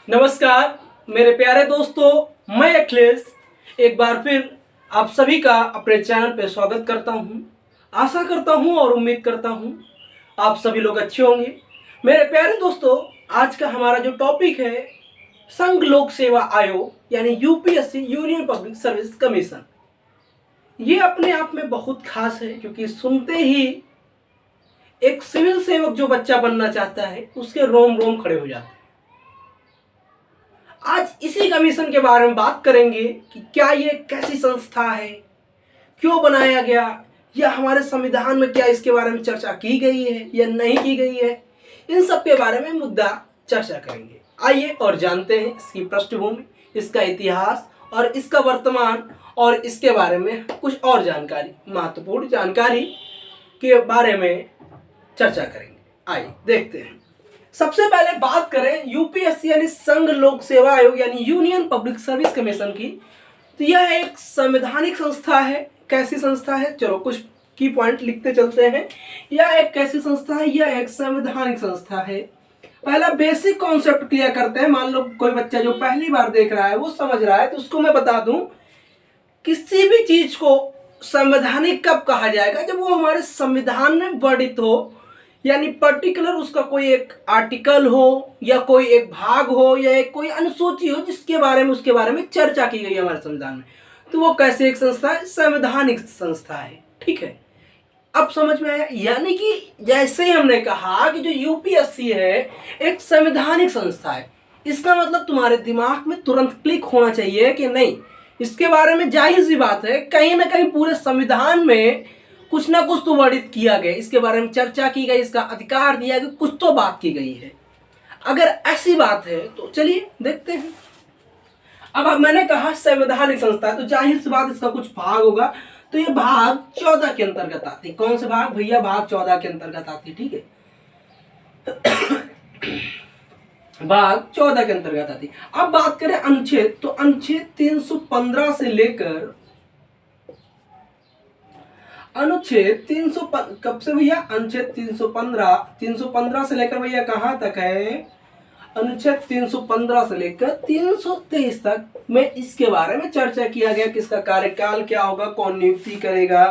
नमस्कार मेरे प्यारे दोस्तों, मैं अखिलेश एक बार फिर आप सभी का अपने चैनल पे स्वागत करता हूं। आशा करता हूं और उम्मीद करता हूं आप सभी लोग अच्छे होंगे। मेरे प्यारे दोस्तों, आज का हमारा जो टॉपिक है संघ लोक सेवा आयोग यानी UPSC union public service commission. ये अपने आप में बहुत खास है क्योंकि सुनते ही एक सिविल सेवक जो बच्चा बनना चाहता है उसके रोम रोम खड़े हो जाते हैं। आज इसी कमीशन के बारे में बात करेंगे कि क्या ये कैसी संस्था है, क्यों बनाया गया, या हमारे संविधान में क्या इसके बारे में चर्चा की गई है या नहीं की गई है। इन सब के बारे में मुद्दा चर्चा करेंगे। आइए और जानते हैं इसकी पृष्ठभूमि, इसका इतिहास और इसका वर्तमान और इसके बारे में कुछ और जानकारी, महत्वपूर्ण जानकारी के बारे में चर्चा करेंगे। आइए देखते हैं। सबसे पहले बात करें यूपीएससी यानी संघ लोक सेवा आयोग यानी यूनियन पब्लिक सर्विस कमीशन की, तो यह एक संवैधानिक संस्था है। कैसी संस्था है, चलो कुछ की पॉइंट लिखते चलते हैं। यह एक कैसी संस्था है, यह एक संवैधानिक संस्था है। पहला बेसिक कॉन्सेप्ट क्लियर करते हैं। मान लो कोई बच्चा जो पहली बार देख रहा है वो समझ रहा है, तो उसको मैं बता दूं किसी भी चीज को संवैधानिक कब कहा जाएगा, जब वो हमारे संविधान में वर्णित हो, यानी पर्टिकुलर उसका कोई एक आर्टिकल हो या कोई एक भाग हो या एक कोई अनुसूची हो जिसके बारे में उसके बारे में चर्चा की गई है हमारे संविधान में, तो वो कैसे एक संस्था है, संवैधानिक संस्था है। ठीक है, अब समझ में आया। यानी कि जैसे ही हमने कहा कि जो यूपीएससी है एक संवैधानिक संस्था है, इसका मतलब तुम्हारे दिमाग में तुरंत क्लिक होना चाहिए कि नहीं, इसके बारे में जाहिर सी बात है कहीं ना कहीं पूरे संविधान में कुछ ना कुछ तो वर्णित किया गया, इसके बारे में चर्चा की गई, इसका अधिकार दिया गया, कुछ तो बात की गई है। अगर ऐसी बात है तो चलिए देखते हैं। अब मैंने कहा संवैधानिक संस्था है तो जाहिर सी बात इसका कुछ भाग होगा, तो ये भाग 14 के अंतर्गत आती है। कौन से भाग भैया? भाग 14 के अंतर्गत आती है। ठीक है, भाग 14 के अंतर्गत आती है। अब बात करें अनुच्छेद, तो अनुच्छेद 315 से लेकर अनुच्छेद 300 कब से भैया? अनुच्छेद 315 से लेकर भैया कहां तक है? अनुच्छेद 315 से लेकर 323 तक में इसके बारे में चर्चा किया गया कि इसका कार्यकाल क्या होगा, कौन नियुक्ति करेगा,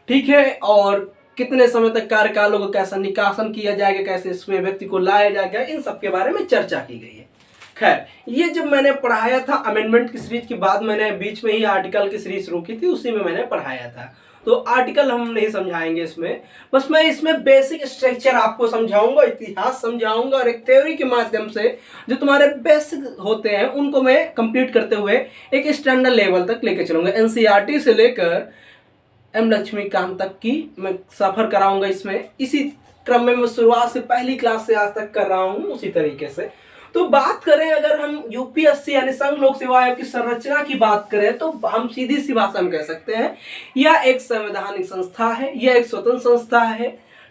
ठीक है, और कितने समय तक कार्यकाल होगा, कैसा निकासन किया जाएगा, कैसे इसमें व्यक्ति को लाया जाएगा, इन सब के बारे में चर्चा की गई है। खैर, ये जब मैंने पढ़ाया था अमेंडमेंट की सीरीज के बाद, मैंने बीच में ही आर्टिकल की सीरीज शुरू की थी, उसी में मैंने पढ़ाया था, तो आर्टिकल हम नहीं समझाएंगे इसमें, बस मैं इसमें बेसिक स्ट्रक्चर आपको समझाऊंगा, इतिहास समझाऊंगा, और एक थ्योरी के माध्यम से जो तुम्हारे बेसिक होते हैं उनको मैं कंप्लीट करते हुए एक स्टैंडर्ड लेवल तक लेकर चलूंगा। एनसीईआरटी से लेकर एम लक्ष्मीकांत तक की मैं सफर कराऊंगा इसमें। इसी क्रम में मैं शुरुआत से पहली क्लास से आज तक कर रहा हूँ, उसी तरीके से। तो बात करें अगर हम यूपीएससी यानी संघ लोक सेवा आयोग की संरचना की बात करें, तो हम सीधी सी भाषा में कह सकते हैं यह एक संवैधानिक संस्था है, यह एक स्वतंत्र संस्था है।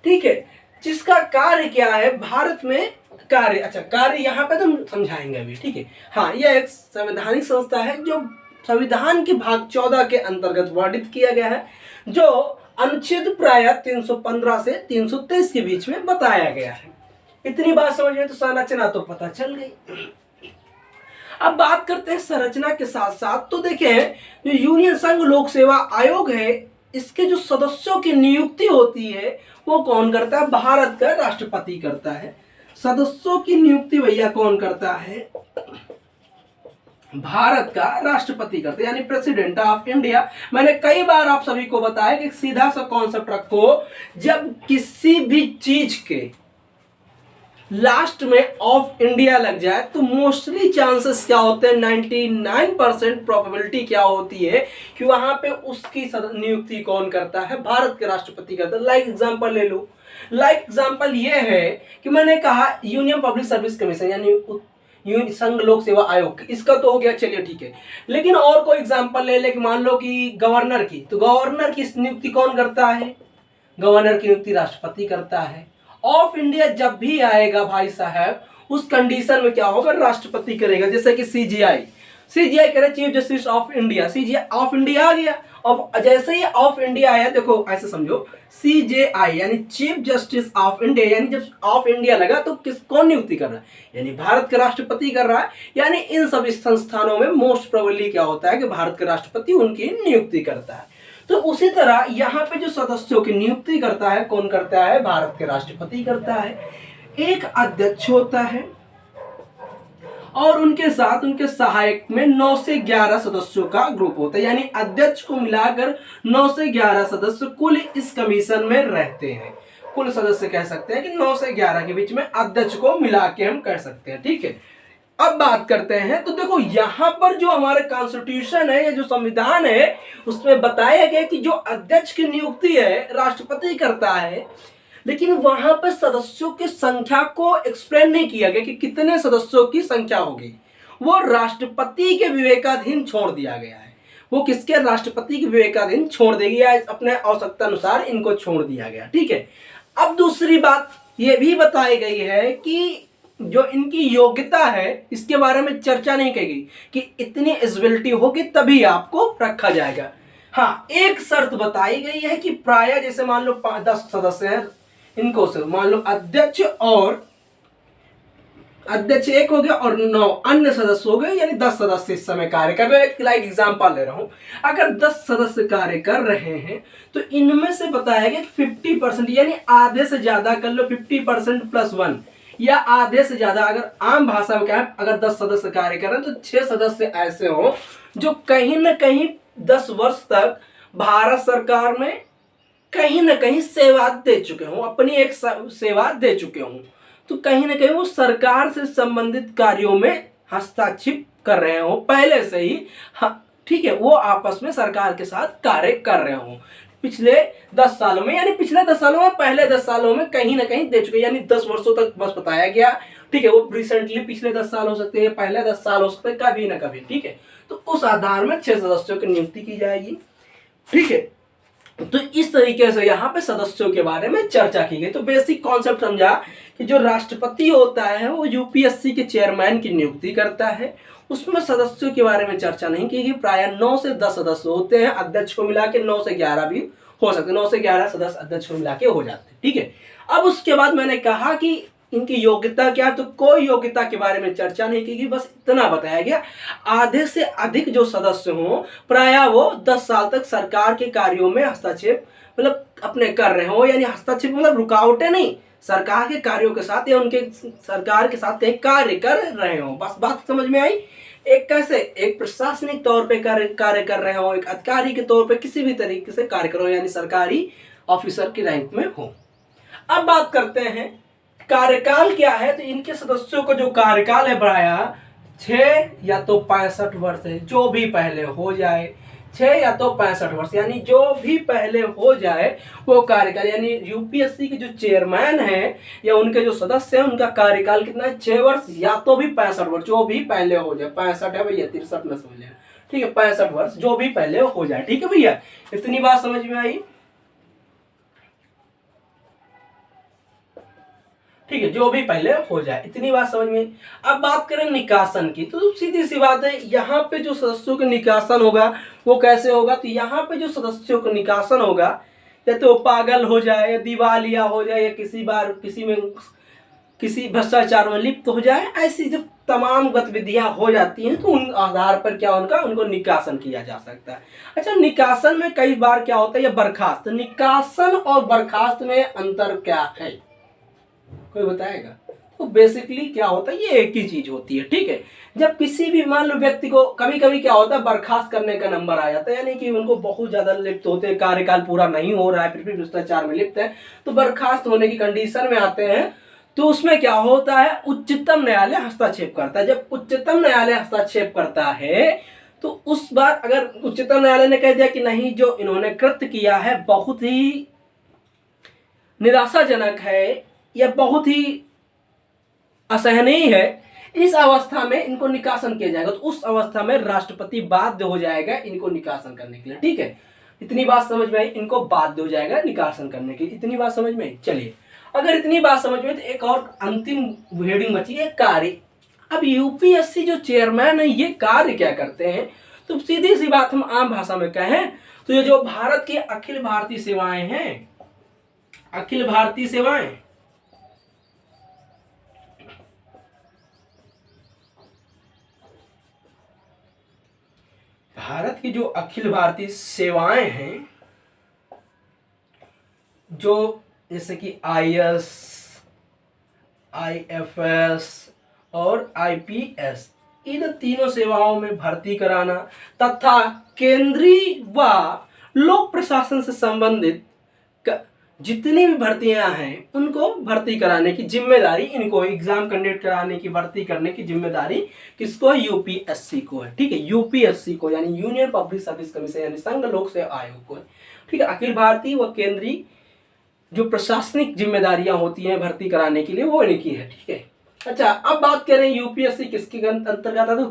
ठीक है, जिसका कार्य क्या है भारत में, कार्य, अच्छा कार्य यहाँ पे तो समझाएंगे अभी। ठीक है, हाँ, यह एक संवैधानिक संस्था है जो संविधान के भाग 14 के अंतर्गत वर्णित किया गया है, जो अनुच्छेद प्राय 315 से 323 के बीच में बताया गया है। इतनी बात समझ में तो संरचना तो पता चल गई। अब बात करते हैं संरचना के साथ साथ, तो देखें जो यूनियन संघ लोक सेवा आयोग है, इसके जो सदस्यों की नियुक्ति होती है वो कौन करता है? भारत का राष्ट्रपति करता है। सदस्यों की नियुक्ति भैया कौन करता है? भारत का राष्ट्रपति करते हैं, यानी प्रेसिडेंट ऑफ इंडिया। मैंने कई बार आप सभी को बताया कि सीधा सा कॉन्सेप्ट रखो, जब किसी भी चीज के लास्ट में ऑफ इंडिया लग जाए तो मोस्टली चांसेस क्या होते हैं, 99% प्रोबेबिलिटी क्या होती है कि वहां पे उसकी नियुक्ति कौन करता है? भारत के राष्ट्रपति करता है। लाइक एग्जांपल ले लो, लाइक एग्जांपल ये है कि मैंने कहा यूनियन पब्लिक सर्विस कमीशन यानी संघ लोक सेवा आयोग, इसका तो हो गया, चलिए ठीक है। लेकिन और कोई एग्जांपल ले ले कि मान लो कि गवर्नर की, तो गवर्नर की नियुक्ति कौन करता है? गवर्नर की नियुक्ति राष्ट्रपति करता है। ऑफ इंडिया जब भी आएगा भाई साहब, उस कंडीशन में क्या होगा, राष्ट्रपति करेगा। जैसे कि सीजीआई करे, chief justice of India, CGI of India आ गया। अब जैसे ही ऑफ इंडिया आया, देखो ऐसे समझो, सीजेआई यानी चीफ जस्टिस ऑफ इंडिया, यानी जब ऑफ इंडिया लगा तो कौन नियुक्ति कर रहा है, यानी भारत का राष्ट्रपति कर रहा है। यानी इन सभी संस्थानों में मोस्ट प्रोबेबली क्या होता है कि भारत का राष्ट्रपति उनकी नियुक्ति करता है। तो उसी तरह यहाँ पे जो सदस्यों की नियुक्ति करता है, कौन करता है, भारत के राष्ट्रपति करता है। एक अध्यक्ष होता है और उनके साथ उनके सहायक में 9 से 11 सदस्यों का ग्रुप होता है। यानी अध्यक्ष को मिलाकर 9 से 11 सदस्य कुल इस कमीशन में रहते हैं। कुल सदस्य कह सकते हैं कि 9 से 11 के बीच में अध्यक्ष को मिला के हम कह सकते हैं। ठीक है, अब बात करते हैं। तो देखो यहाँ पर जो हमारे कॉन्स्टिट्यूशन है या जो संविधान है उसमें बताया गया कि जो अध्यक्ष की नियुक्ति है राष्ट्रपति करता है, लेकिन वहां पर सदस्यों की संख्या को एक्सप्लेन नहीं किया गया कि कितने सदस्यों की संख्या होगी। वो राष्ट्रपति के विवेकाधीन छोड़ दिया गया है। वो किसके, राष्ट्रपति के विवेकाधीन छोड़ देगी या अपने आवश्यकता अनुसार इनको छोड़ दिया गया। ठीक है, अब दूसरी बात ये भी बताई गई है कि जो इनकी योग्यता है इसके बारे में चर्चा नहीं की गई कि इतनी एलिजिबिलिटी होगी तभी आपको रखा जाएगा। हाँ, एक शर्त बताई गई है कि प्राय जैसे मान लो 10 सदस्य हैं, इनको से मान लो अध्यक्ष एक हो गया और 9 अन्य सदस्य हो गए, यानी 10 सदस्य इस समय कार्य कर रहे हैं। लाइक एग्जांपल ले रहा हूं, अगर 10 सदस्य कार्य कर रहे हैं तो इनमें से बताया गया कि 50% यानी आधे से ज्यादा कर लो, 50% प्लस 1 या आधे से ज्यादा। अगर आम भाषा में क्या है, अगर 10 सदस्य कार्य कर रहे हैं तो 6 सदस्य ऐसे हो जो कहीं ना कहीं 10 वर्ष तक भारत सरकार में कहीं ना कहीं सेवा दे चुके हों, अपनी एक सेवा दे चुके हों, तो कहीं ना कहीं वो सरकार से संबंधित कार्यों में हस्तक्षेप कर रहे हों पहले से ही। ठीक है, वो आपस में सरकार के साथ कार्य कर रहे हों पिछले 10 सालों में, यानी पिछले 10 सालों में, पहले 10 सालों में कहीं ना कहीं दे चुके, यानी 10 वर्षों तक बस बताया गया। ठीक है, वो रिसेंटली पिछले 10 साल हो सकते हैं, पहले 10 साल हो सकते हैं, कभी ना कभी। ठीक है, तो उस आधार में 6 सदस्यों की नियुक्ति की जाएगी। ठीक है, तो इस तरीके से यहाँ पे सदस्यों के बारे में चर्चा की गई। तो बेसिक कॉन्सेप्ट समझा कि जो राष्ट्रपति होता है वो यूपीएससी के चेयरमैन की नियुक्ति करता है। उसमें सदस्यों के बारे में चर्चा नहीं की गई। प्राय 9 से 10 सदस्य होते हैं, अध्यक्ष को मिला के 9 से 11 भी हो सकते, 9 से 11 सदस्य अध्यक्ष को मिला के हो जाते हैं। ठीक है, अब उसके बाद मैंने कहा कि इनकी योग्यता क्या, तो कोई योग्यता के बारे में चर्चा नहीं की गई, बस इतना बताया गया आधे से अधिक जो सदस्य हों प्राय वो 10 साल तक सरकार के कार्यों में हस्तक्षेप मतलब अपने कर रहे हो, यानी हस्तक्षेप मतलब रुकावटें नहीं, सरकार के कार्यों के साथ या उनके सरकार के साथ कहीं कार्य कर रहे हो। बस बात समझ में आई। एक कैसे, एक प्रशासनिक तौर पे कार्य कर रहे हो, एक अधिकारी के तौर पे किसी भी तरीके से कार्य करो, यानी सरकारी ऑफिसर की रैंक में हो। अब बात करते हैं कार्यकाल क्या है। तो इनके सदस्यों को जो कार्यकाल है प्राय 6 या तो 65 वर्ष है, जो भी पहले हो जाए, 6 या तो 65 वर्ष, यानी जो भी पहले हो जाए वो कार्यकाल। यानी यूपीएससी के जो चेयरमैन है या उनके जो सदस्य हैं उनका कार्यकाल कितना है, 6 वर्ष या तो भी 65 वर्ष, जो भी पहले हो जाए। 65 है भैया, 63 में समझ लेना। ठीक है, 65 वर्ष जो भी पहले हो जाए। ठीक है भैया, इतनी बात समझ में आई। ठीक है, जो भी पहले हो जाए, इतनी बात समझ में। अब बात करें निकासन की, तो सीधी सी बात है, यहाँ पे जो सदस्यों का निकासन होगा वो कैसे होगा। तो यहाँ पे जो सदस्यों का निकासन होगा, या तो पागल हो जाए या दिवालिया हो जाए या किसी भ्रष्टाचार में लिप्त हो जाए, ऐसी जब तमाम गतिविधियां हो जाती हैं तो उन आधार पर क्या उनको निकासन किया जा सकता है। अच्छा, निकासन में कई बार क्या होता है, या बर्खास्त। निकासन और बर्खास्त में अंतर क्या है, कोई बताएगा। तो बेसिकली क्या होता है, ये एक ही चीज होती है। ठीक है, जब किसी भी मान लो व्यक्ति को कभी कभी क्या होता है, बर्खास्त करने का नंबर आ जाता है, यानी कि उनको बहुत ज्यादा लिप्त होते हैं, कार्यकाल पूरा नहीं हो रहा है फिर भी भ्रष्टाचार में लिप्त है, तो बर्खास्त होने की कंडीशन में आते हैं। तो उसमें क्या होता है, उच्चतम न्यायालय हस्तक्षेप करता है। जब उच्चतम न्यायालय हस्तक्षेप करता है तो उस बार अगर उच्चतम न्यायालय ने कह दिया कि नहीं, जो इन्होंने कृत्य किया है बहुत ही निराशाजनक है या बहुत ही असहनीय है, इस अवस्था में इनको निकासन किया जाएगा, तो उस अवस्था में राष्ट्रपति बाध्य हो जाएगा इनको निकासन करने के लिए। ठीक है, इतनी बात समझ में आई, इनको बाध्य हो जाएगा निकासन करने के लिए। इतनी बात समझ में आई। चलिए अगर इतनी बात समझ में, तो एक और अंतिम हेडिंग बची है, कार्य। अब यूपीएससी जो चेयरमैन है ये कार्य क्या करते हैं, तो सीधी सी बात हम आम भाषा में कहें तो ये जो भारत की अखिल भारतीय सेवाएं हैं, अखिल भारतीय सेवाएं, भारत की जो अखिल भारतीय सेवाएं हैं, जो जैसे कि आईएएस, आईएफएस और आईपीएस, इन तीनों सेवाओं में भर्ती कराना तथा केंद्रीय व लोक प्रशासन से संबंधित जितनी भी भर्तियां हैं उनको भर्ती कराने की जिम्मेदारी, इनको एग्जाम कंडक्ट कराने की, भर्ती करने की जिम्मेदारी किसको है, यूपीएससी को है। ठीक है, यूपीएससी को यानी यूनियन पब्लिक सर्विस कमीशन यानी संघ लोक सेवा आयोग को है। ठीक है, अखिल भारतीय व केंद्रीय जो प्रशासनिक जिम्मेदारियां होती हैं भर्ती कराने के लिए वो इनकी है। ठीक है, अच्छा अब बात करें यूपीएससी किसके अंतर्गत आता है, तो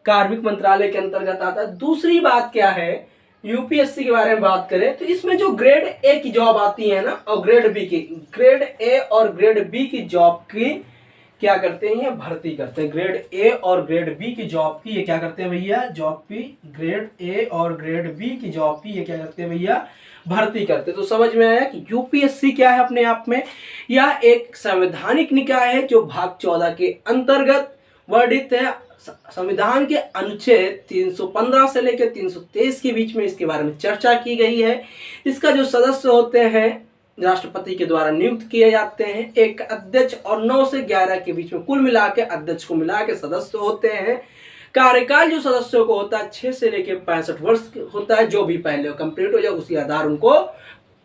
कार्मिक मंत्रालय के अंतर्गत आता है। दूसरी बात क्या है, यूपीएससी के बारे में बात करें तो इसमें जो ग्रेड ए की जॉब आती है ना, और ग्रेड बी की, ग्रेड ए और ग्रेड बी की जॉब की क्या करते हैं, ये भर्ती करते हैं। ग्रेड ए और ग्रेड बी की जॉब की ये क्या करते हैं भैया, जॉब की, ग्रेड ए और ग्रेड बी की जॉब की ये क्या करते हैं भैया, भर्ती करते। तो समझ में आया कि यूपीएससी क्या है अपने आप में, यह एक संवैधानिक निकाय है जो भाग 14 के अंतर्गत वर्णित है। संविधान के अनुच्छेद 315 से लेकर 323 के बीच में इसके बारे में चर्चा की गई है। इसका जो सदस्य होते हैं राष्ट्रपति के द्वारा नियुक्त किए जाते हैं। एक अध्यक्ष और 9 से 11 के बीच में कुल मिला के अध्यक्ष को मिला के सदस्य होते हैं। कार्यकाल जो सदस्यों को होता है 6 से लेकर 65 वर्ष होता है। जो भी पहले कंप्लीट हो जाए उसी आधार उनको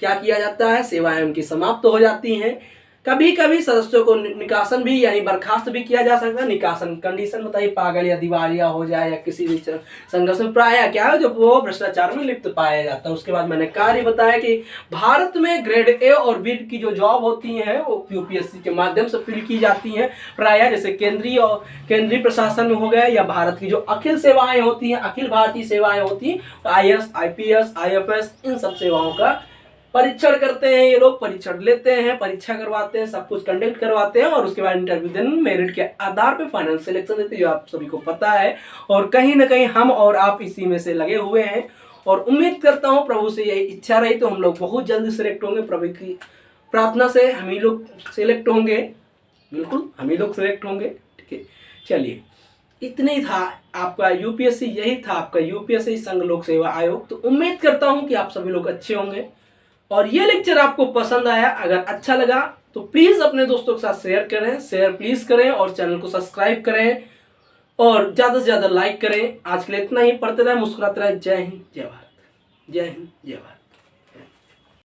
क्या किया जाता है, सेवाएं उनकी समाप्त हो जाती हैं। कभी कभी सदस्यों को निकासन भी यानी बर्खास्त भी किया जा सकता है। निकासन कंडीशन बताइए, पागल या दिवालिया हो जाए या किसी भी संघर्ष में, प्राय क्या है जब वो भ्रष्टाचार में लिप्त पाया जाता है। उसके बाद मैंने कार्य बताया कि भारत में ग्रेड ए और बी की जो जॉब होती हैं वो यूपीएससी के माध्यम से फिल की जाती हैं। प्राय जैसे केंद्रीय प्रशासन में हो गया या भारत की जो अखिल सेवाएं होती हैं, अखिल भारतीय सेवाएं होती हैं, आईएएस, आईपीएस, आईएफएस, इन सब सेवाओं का परीक्षण करते हैं। ये लोग परीक्षण लेते हैं, परीक्षा करवाते हैं, सब कुछ कंडक्ट करवाते हैं और उसके बाद इंटरव्यू देन मेरिट के आधार पे फाइनल सिलेक्शन देते हैं, जो आप सभी को पता है। और कहीं ना कहीं हम और आप इसी में से लगे हुए हैं और उम्मीद करता हूँ प्रभु से यही इच्छा रही तो हम लोग बहुत जल्दी सिलेक्ट होंगे। प्रभु की प्रार्थना से हम ही लोग सिलेक्ट होंगे, बिल्कुल हम ही लोग सिलेक्ट होंगे। ठीक है, चलिए इतनी था आपका यूपीएससी, यही था आपका यूपीएससी संघ लोक सेवा आयोग। तो उम्मीद करता हूँ कि आप सभी लोग अच्छे होंगे और ये लेक्चर आपको पसंद आया। अगर अच्छा लगा तो प्लीज़ अपने दोस्तों के साथ शेयर करें, शेयर प्लीज़ करें और चैनल को सब्सक्राइब करें और ज़्यादा से ज़्यादा लाइक करें। आज के लिए इतना ही, पढ़ते रहें, मुस्कुराते रहें। जय हिंद, जय भारत। जय हिंद, जय भारत।